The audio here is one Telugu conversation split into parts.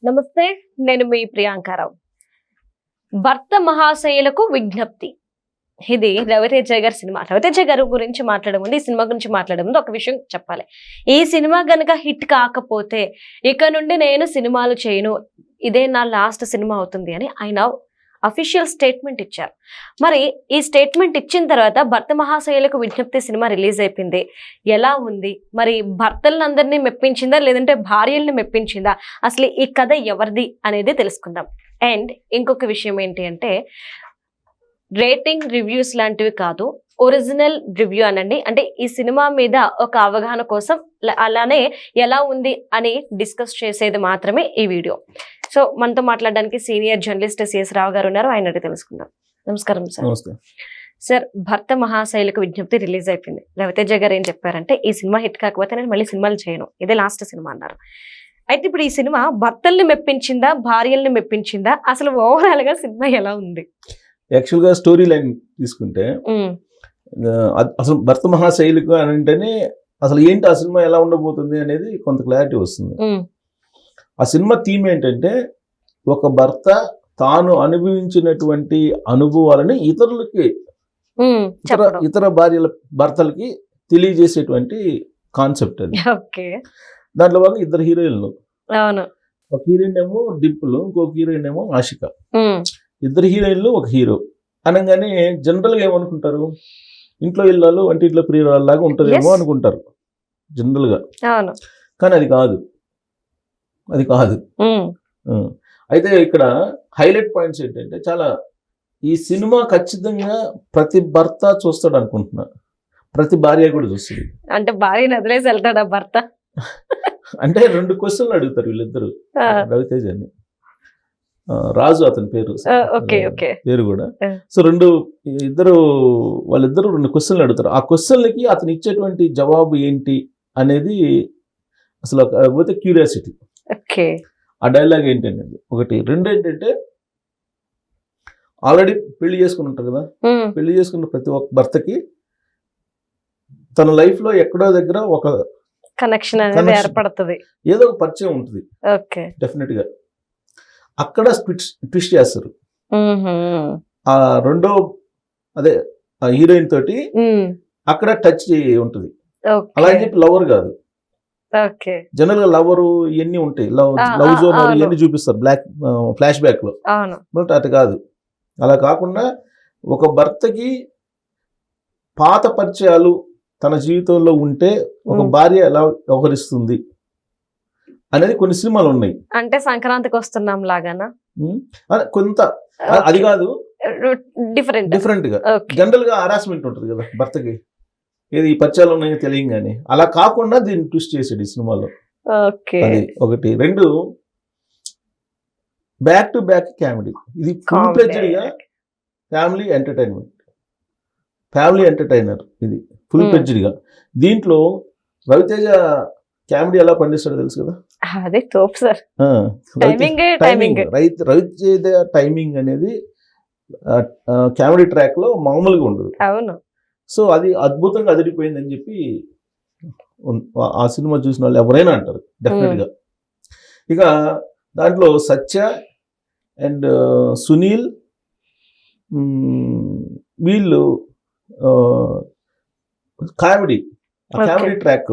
నమస్తే, నేను మీ ప్రియాంకారావు. భర్త మహాశయులకు విజ్ఞప్తి. ఇది రవితేజ గారి సినిమా. రవితేజ గారి గురించి మాట్లాడే ముందు, ఈ సినిమా గురించి మాట్లాడే ముందు ఒక విషయం చెప్పాలి. ఈ సినిమా గనక హిట్ కాకపోతే ఇక నుండి నేను సినిమాలు చేయను, ఇదే నా లాస్ట్ సినిమా అవుతుంది అని ఆయన అఫీషియల్ స్టేట్మెంట్ ఇచ్చారు. మరి ఈ స్టేట్మెంట్ ఇచ్చిన తర్వాత భర్త మహాశయులకు విజ్ఞప్తి సినిమా రిలీజ్ అయిపోయింది. ఎలా ఉంది మరి? భర్తలందరినీ మెప్పించిందా లేదంటే భార్యల్ని మెప్పించిందా? అసలు ఈ కథ ఎవరిది అనేది తెలుసుకుందాం. అండ్ ఇంకొక విషయం ఏంటి అంటే, రేటింగ్ రివ్యూస్ లాంటివి కాదు, ఒరిజినల్ రివ్యూ అనండి. అంటే ఈ సినిమా మీద ఒక అవగాహన కోసం, అలానే ఎలా ఉంది అని డిస్కస్ చేసేది మాత్రమే ఈ వీడియో. సో మనతో మాట్లాడడానికి సీనియర్ జర్నలిస్ట్ సిఎస్ రావు గారు ఉన్నారు, ఆయన అడిగి తెలుసుకుందాం. నమస్కారం సార్. సార్, భర్త మహాశైలకు విజ్ఞప్తి రిలీజ్ అయిపోయింది. రవితేజ గారు ఏం చెప్పారంటే, ఈ సినిమా హిట్ కాకపోతే నేను మళ్ళీ సినిమాలు చేయను, ఇదే లాస్ట్ సినిమా అన్నారు. అయితే ఇప్పుడు ఈ సినిమా భర్తల్ని మెప్పించిందా, భార్యల్ని మెప్పించిందా? అసలు ఓవరాల్ గా సినిమా ఎలా ఉంది? యాక్చువల్గా స్టోరీ లైన్ తీసుకుంటే అసలు భర్త మహాశైలికు అని అంటేనే అసలు ఏంటి ఆ సినిమా ఎలా ఉండబోతుంది అనేది కొంత క్లారిటీ వస్తుంది. ఆ సినిమా థీమ్ ఏంటంటే, ఒక భర్త తాను అనుభవించినటువంటి అనుభవాలని ఇతరులకి, ఇతర భర్తలకి తెలియజేసేటువంటి కాన్సెప్ట్ అది. దాంట్లో భాగంగా ఇద్దరు హీరోయిన్లు, ఒక హీరోయిన్ ఏమో డింపుల్, ఇంకొక హీరోయిన్ ఏమో ఆషిక. ఇద్దరు హీరోయిన్లు ఒక హీరో అనగానే జనరల్గా ఏమనుకుంటారు, ఇంట్లో ఇళ్ళాలు వంటింట్లో ప్రియురాల్లాగా ఉంటుందేమో అనుకుంటారు జనరల్గా. కానీ అది కాదు. అయితే ఇక్కడ హైలైట్ పాయింట్స్ ఏంటంటే, చాలా ఈ సినిమా ఖచ్చితంగా ప్రతి భర్త చూస్తాడు అనుకుంటున్నా, ప్రతి భార్య కూడా చూస్తుంది. అంటే భార్యని వదిలేసి వెళ్తాడా భర్త? అంటే 2 క్వశ్చన్లు అడుగుతారు వీళ్ళిద్దరు, రవితేజ అని, రాజు అతని పేరు కూడా. సో వాళ్ళిద్దరు 2 క్వశ్చన్లు అడుగుతారు. ఆ క్వశ్చన్లకి అతను ఇచ్చేటువంటి జవాబు ఏంటి అనేది అసలు పోతే క్యూరియాసిటీ. ఆ డైలాగ్ ఏంటంటే ఒకటి. 2 ఏంటంటే, ఆల్రెడీ పెళ్లి చేసుకుని ఉంటారు కదా, పెళ్లి చేసుకున్న ప్రతి ఒక్క భర్తకి తన లైఫ్ లో ఎక్కడో దగ్గర ఒక కనెక్షన్ అనేది ఏర్పడుతుంది, ఏదో ఒక పరిచయం ఉంటుంది డెఫినెట్ గా. అక్కడ ట్విస్ట్ చేస్తారు. ఆ రెండో అదే హీరోయిన్ తోటి అక్కడ టచ్ ఉంటుంది. అలా అని చెప్పి లవర్ కాదు, జనరల్ గా లవరు ఇవన్నీ ఉంటాయి, లవ్ జోన్ ఇవన్నీ చూపిస్తారు ఫ్లాష్ బ్యాక్ లో. బట్ అటు కాదు. అలా కాకుండా ఒక భర్తకి పాత పరిచయాలు తన జీవితంలో ఉంటే ఒక భార్య ఎలా వ్యవహరిస్తుంది అనేది కొన్ని సినిమాలు ఉన్నాయి. అంటే సంక్రాంతికి వస్తున్నాం లాగానా? కొంత అది కాదు, డిఫరెంట్ గా. జనరల్ గా హరాస్మెంట్ ఉంటుంది కదా భర్తకి, ఏది పరిచయాలు ఉన్నాయో తెలియగానే. అలా కాకుండా దీన్ని ట్విస్ట్ చేసాడు ఈ సినిమాలో. అది ఒకటి. 2 బ్యాక్ టు బ్యాక్ కామెడీ. ఇది ఫుల్ ఫ్లెడ్జ్డ్ గా ఫ్యామిలీ ఎంటర్టైనర్. ఇది ఫుల్ ఫ్లెడ్జ్డ్ గా. దీంట్లో రవితేజ కామెడీ ఎలా పండిస్తాడో తెలుసు కదా. అదే తోపు సార్. రవితేజ టైమింగ్ అనేది కామెడీ ట్రాక్ లో మామూలుగా ఉండదు. అవును. సో అది అద్భుతంగా అదిరిపోయిందని చెప్పి ఆ సినిమా చూసిన వాళ్ళు ఎవరైనా అంటారు డెఫినెట్ గా. ఇక దాంట్లో సత్య అండ్ సునీల్ వీళ్ళు కామెడీ ట్రాక్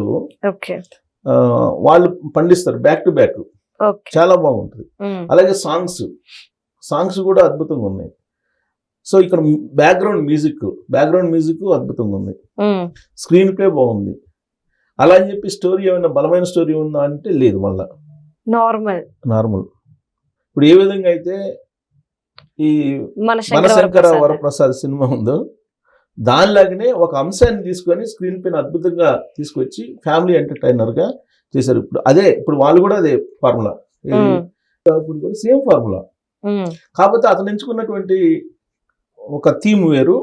వాళ్ళు పండిస్తారు బ్యాక్ టు బ్యాక్, చాలా బాగుంటుంది. అలాగే సాంగ్స్ కూడా అద్భుతంగా ఉన్నాయి. సో ఇక్కడ బ్యాక్గ్రౌండ్ మ్యూజిక్ అద్భుతంగా ఉంది. స్క్రీన్ ప్లే బాగుంది. అలా అని చెప్పి స్టోరీ ఏమైనా బలమైన స్టోరీ ఉందా అంటే లేదు, మళ్ళా నార్మల్. ఇప్పుడు ఏ విధంగా అయితే ఈ మనశంకర వరప్రసాద్ సినిమా ఉందో, దానిలాగానే ఒక అంశాన్ని తీసుకొని స్క్రీన్ పైన అద్భుతంగా తీసుకొచ్చి ఫ్యామిలీ ఎంటర్టైనర్ గా చేశారు. ఇప్పుడు వాళ్ళు కూడా అదే ఫార్ములా, ఇప్పుడు కూడా సేమ్ ఫార్ములా. కాకపోతే అతను ఎంచుకున్నటువంటి ఒక థీమ్ వేరు,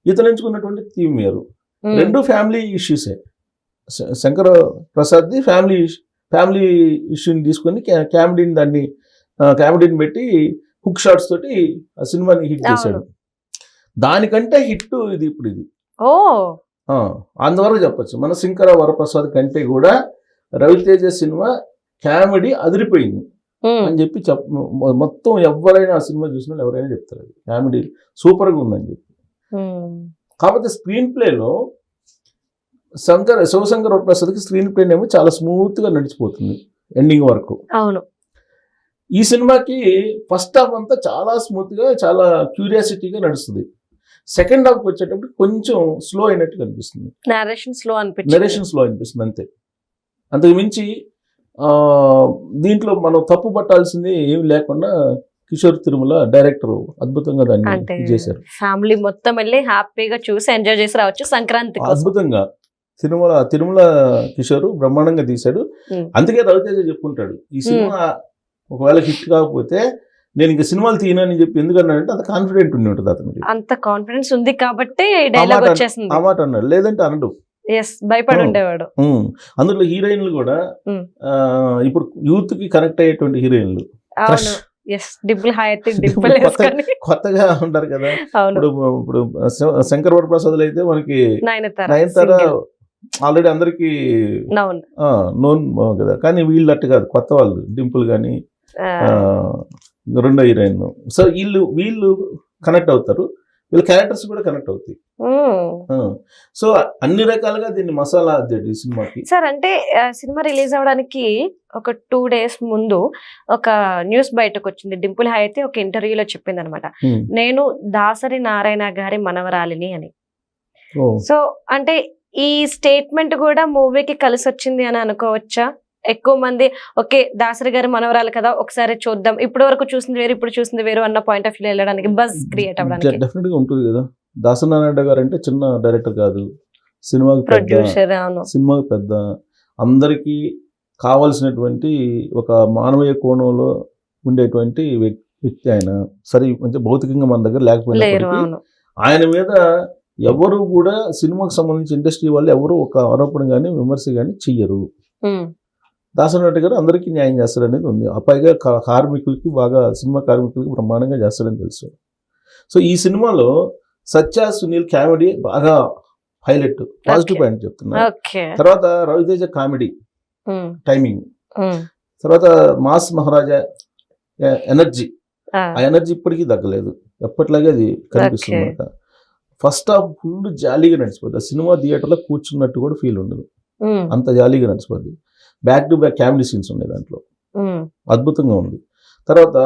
ఇతను ఎంచుకున్నటువంటి థీమ్ వేరు. 2 ఫ్యామిలీ ఇష్యూసే. శంకర ప్రసాద్ ది ఫ్యామిలీ ఇష్యూని తీసుకొని కామెడీని పెట్టి హుక్ షాట్స్ తోటి ఆ సినిమాని హిట్ చేశాడు. దానికంటే హిట్ ఇది. ఇప్పుడు ఇది అందువరకు చెప్పచ్చు, మనశంకర వరప్రసాద్ కంటే కూడా రవితేజ సినిమా కామెడీ అదిరిపోయింది. అని చెప్పి మొత్తం ఎవరైనా ఆ సినిమా చూసిన వాళ్ళు ఎవరైనా చెప్తారు అది కామెడీ సూపర్గా ఉందని చెప్పి. కాకపోతే స్క్రీన్ ప్లేలో శివశంకర్ వరప్రసాద్కి స్క్రీన్ ప్లే ఏమో చాలా స్మూత్ గా నడిచిపోతుంది ఎండింగ్ వరకు. అవును. ఈ సినిమాకి ఫస్ట్ హాఫ్ అంతా చాలా స్మూత్ గా చాలా క్యూరియాసిటీగా నడుస్తుంది. సెకండ్ హాఫ్ వచ్చేటప్పుడు కొంచెం స్లో అయినట్టు కనిపిస్తుంది. నరేషన్ స్లో అనిపిస్తుంది అంతే. అంతకు మించి దీంట్లో మనం తప్పు పట్టాల్సింది ఏమి లేకుండా కిషోర్ తిరుమల డైరెక్టర్ అద్భుతంగా దాన్ని చేశారు. ఫ్యామిలీ మొత్తం వెళ్ళి హ్యాపీగా చూసి ఎంజాయ్ చేసి రావచ్చు సంక్రాంతి. అద్భుతంగా తిరుమల కిషోర్ బ్రహ్మాండంగా తీశాడు. అందుకే రవితేజ చెప్పుకుంటాడు ఈ సినిమా ఒకవేళ హిట్ కాకపోతే నేను ఇంకా సినిమాలు తీయనని చెప్పి ఎందుకన్నాడంటే అంత కాన్ఫిడెంట్ ఉండి ఉంటుంది అతనికి. అంత కాన్ఫిడెన్స్ ఉంది కాబట్టి డైలాగ్ వచ్చేసింది. ఆ మాట అన్నాడు, లేదంటే అనడు. భయపడి ఉండేవాడు. అందులో హీరోయిన్లు కూడా ఇప్పుడు యూత్ కి కనెక్ట్ అయ్యేటువంటి హీరోయిన్లు కొత్తగా ఉంటారు కదా. ఇప్పుడు శంకర్ వరప్రసాద్ అయితే మనకి నయనతార ఆల్రెడీ అందరికి నోన్ కదా, కానీ వీళ్ళు అట్టు కాదు, కొత్త వాళ్ళు డింపుల్ కానీ రెండో హీరోయిన్. సో వీళ్ళు కనెక్ట్ అవుతారు, వీళ్ళ క్యారెక్టర్స్ కూడా కనెక్ట్ అవుతాయి. సో అన్ని రకాలుగా దీన్ని మసాలా అద్దాడు ఈ సినిమాకి. సార్ అంటే సినిమా రిలీజ్ అవడానికి ఒక 2 days ముందు ఒక న్యూస్ బయటకు వచ్చింది. డింపుల్ హైతే ఒక ఇంటర్వ్యూలో చెప్పింది అనమాట, నేను దాసరి నారాయణ గారి మనవరాలిని అని. సో అంటే ఈ స్టేట్మెంట్ కూడా మూవీకి కలిసి వచ్చింది అని అనుకోవచ్చా? ఎక్కువ మంది ఓకే దాసరి గారి మనవరాలు కదా ఒకసారి చూద్దాం, ఇప్పటి వరకు చూసింది వేరు ఇప్పుడు చూసింది వేరు అన్న పాయింట్ ఆఫ్ వ్యూ వెళ్ళడానికి, బజ్ క్రియేట్ అవ్వడానికి. డెఫినెట్ గా ఉంటుంది కదా. దాసరి నారాయణ గారు అంటే చిన్న డైరెక్టర్ కాదు, సినిమాకి ప్రొడ్యూసర్, సినిమాకి పెద్ద, అందరికీ కావలసినటువంటి ఒక మానవీయ కోణంలో ఉండేటువంటి వ్యక్తి ఆయన. సరే అంటే భౌతికంగా మన దగ్గర లేకపోయినప్పటికీ ఆయన మీద ఎవరు కూడా సినిమాకి సంబంధించి ఇండస్ట్రీ వాళ్ళు ఎవరు ఒక ఆరోపణ కానీ విమర్శ కానీ చెయ్యరు. దాసరి గారు అందరికీ న్యాయం చేస్తారు అనేది ఉంది. పైగా కార్మికులకి బాగా, సినిమా కార్మికులకి బ్రహ్మాండంగా చేస్తారని తెలుసు. సో ఈ సినిమాలో సత్య సునీల్ కామెడీ బాగా హైలైట్, పాజిటివ్ పాయింట్ చెప్తున్నా. తర్వాత రవితేజ కామెడీ టైమింగ్, తర్వాత మాస్ మహారాజా ఎనర్జీ, ఆ ఎనర్జీ ఇప్పటికీ తగ్గలేదు, ఎప్పటిలాగే అది కనిపిస్తుంది అనమాట. ఫస్ట్ హాఫ్ ఫుల్ జాలీగా నడిచిపోద్ది, ఆ సినిమా థియేటర్లో కూర్చున్నట్టు కూడా ఫీల్ ఉండదు, అంత జాలీగా నడిచిపోద్ది. Back to back comedy scenes ఉన్నాయి దాంట్లో, అద్భుతంగా ఉంది. తర్వాత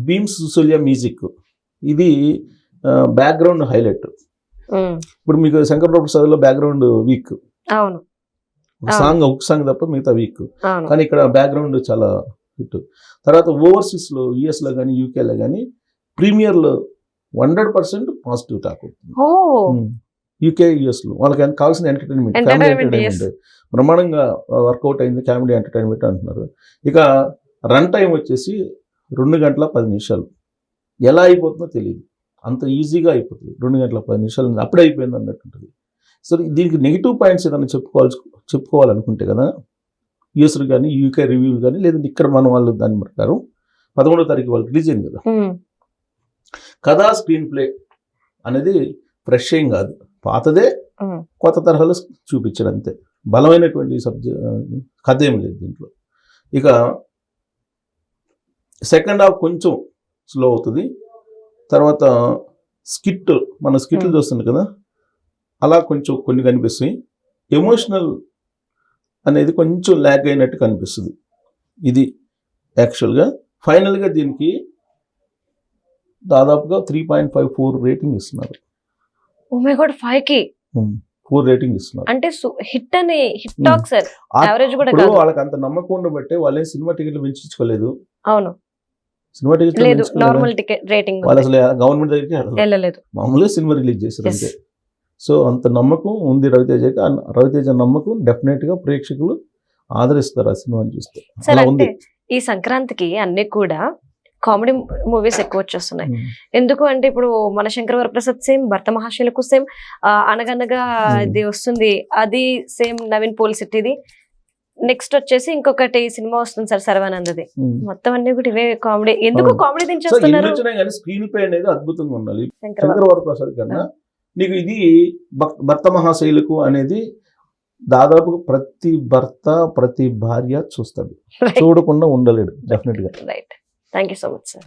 భీమ్స్ సుసల్య మ్యూజిక్, ఇది బ్యాక్గ్రౌండ్ హైలైట్. ఇప్పుడు మీకు శంకర్ ప్రసాద్లో బ్యాక్గ్రౌండ్ వీక్, ఒక సాంగ్ తప్ప మిగతా వీక్, కానీ ఇక్కడ బ్యాక్గ్రౌండ్ చాలా హిట్. తర్వాత ఓవర్సీస్ లో యుఎస్ లో కానీ యూకేలో కానీ ప్రీమియర్ లో 100% పాజిటివ్ టాక్ అవుతుంది. యూకే యుఎస్ లో వాళ్ళకి కావాల్సిన ఎంటర్టైన్మెంట్, ఫ్యామిలీ ఎంటర్టైన్మెంట్ బ్రహ్మాండంగా వర్కౌట్ అయింది, కామెడీ ఎంటర్టైన్మెంట్ అంటున్నారు. ఇక రన్ టైం వచ్చేసి 2 గంటల 10 నిమిషాలు. ఎలా అయిపోతుందో తెలియదు, అంత ఈజీగా అయిపోతుంది. 2 గంటల 10 నిమిషాలు అప్పుడే అయిపోయింది అన్నట్టుంటుంది. సో దీనికి నెగిటివ్ పాయింట్స్ ఏదైనా చెప్పుకోవాలనుకుంటే కదా, యూఎస్లు కానీ యూకే రివ్యూలు కానీ, లేదంటే ఇక్కడ మన వాళ్ళు దాని ప్రకారం 11వ తారీఖు వాళ్ళు రిలీజ్ అయింది కదా, కథా స్క్రీన్ ప్లే అనేది ఫ్రెష్ ఏం కాదు, పాతదే కొత్త తరహాలో చూపించాడు అంతే. బలమైనటువంటి కథ ఏం లేదు దీంట్లో. ఇక సెకండ్ హాఫ్ కొంచెం స్లో అవుతుంది. తర్వాత మన స్కిట్లు చూస్తుంది కదా, అలా కొంచెం కొన్ని కనిపిస్తాయి. ఎమోషనల్ అనేది కొంచెం ల్యాగ్ అయినట్టు కనిపిస్తుంది. ఇది యాక్చువల్గా ఫైనల్గా దీనికి దాదాపుగా 3.54 రేటింగ్ ఇస్తున్నారు. ఓ మై గాడ్, 5కి 4 రేటింగ్ ఇస్తున్నారు. అంటే హిట్ అని హిట్ టాక్ సార్, యావరేజ్ కూడా కాదు. వాళ్ళకి అంత నమ్మకం ఉండబట్టే వాళ్ళే సినిమా టికెట్లు పెంచుకోలేదు. అవును, సినిమా టికెట్ లేదు, నార్మల్ టికెట్ రేటింగ్ వాళ్ళు అసలు గవర్నమెంట్ దగ్గరికి వెళ్ళలేదు, మామూలుగా సినిమా రిలీజ్ చేశారు అంతే. సో అంత నమ్మకం ఉంది రవితేజకి. రవితేజ నమ్మకం డెఫినెట్ గా ప్రేక్షకులు ఆదరిస్తారు ఆ సినిమాని చూస్తే. అలా ఉంది. ఈ సంక్రాంతికి అన్ని కూడా కామెడీ మూవీస్ ఎక్కువ వచ్చేస్తున్నాయి. ఎందుకు అంటే ఇప్పుడు మన శంకర్ వరప్రసాద్ సేమ్, భర్త మహాశయులకు సేమ్, అనగనగా ఇది వస్తుంది అది సేమ్, నవీన్ పోలిశెట్టిది, నెక్స్ట్ వచ్చేసి ఇంకొకటి సినిమా వస్తుంది సార్ సర్వానందది. మొత్తం అన్ని కూడా ఇవే కామెడీ. ఎందుకు కామెడీ దించేస్తున్నారు? స్క్రీన్ ప్లే అనేది అద్భుతంగా ఉండాలి. శంకర్ వరప్రసాద్ కన్నా నీకు ఇది భర్త మహాశయులకు అనేది దాదాపు ప్రతి భర్త ప్రతి భార్య చూస్తాడు, చూడకుండా ఉండలేడు డెఫినెట్ గా. Right, thank you so much sir.